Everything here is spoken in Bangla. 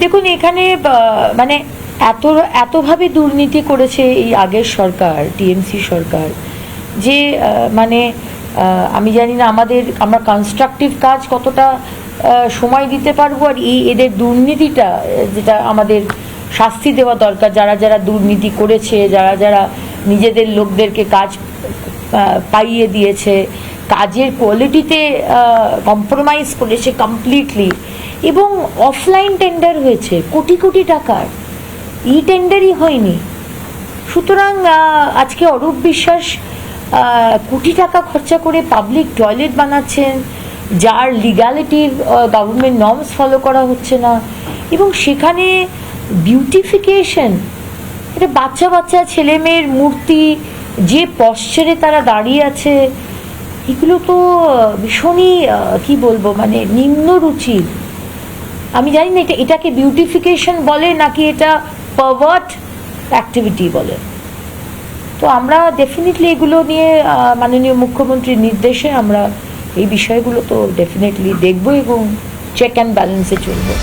দেখুন এখানে মানে এতভাবে দুর্নীতি করেছে এই আগের সরকার, টিএমসি সরকার, যে মানে আমি জানি না আমরা কনস্ট্রাকটিভ কাজ কতটা সময় দিতে পারবো, আর এদের দুর্নীতিটা যেটা আমাদের শাস্তি দেওয়া দরকার, যারা যারা দুর্নীতি করেছে, যারা যারা নিজেদের লোকদেরকে কাজ পাইয়ে দিয়েছে, কাজের কোয়ালিটিতে কম্প্রোমাইজ করেছে কমপ্লিটলি, এবং অফলাইন টেন্ডার হয়েছে কোটি কোটি টাকার, টেন্ডারই হয়নি। সুতরাং আজকে অরূপ বিশ্বাস কোটি টাকা খরচা করে পাবলিক টয়লেট বানাচ্ছেন, যার লিগ্যালিটির গভর্নমেন্ট নর্মস ফলো করা হচ্ছে না, এবং সেখানে বিউটিফিকেশন, এটা বাচ্চা বাচ্চা ছেলে মেয়ের মূর্তি, যে পশ্চারে তারা দাঁড়িয়ে আছে, এগুলো তো ভীষণই কি বলবো, মানে নিম্ন রুচির। আমি জানি না এটাকে বিউটিফিকেশন বলে নাকি এটা পারভার্ট অ্যাক্টিভিটি বলে। তো আমরা ডেফিনেটলি এগুলো নিয়ে মাননীয় মুখ্যমন্ত্রীর নির্দেশে আমরা এই বিষয়গুলো তো ডেফিনেটলি দেখবো এবং চেক অ্যান্ড ব্যালেন্সে চলবো।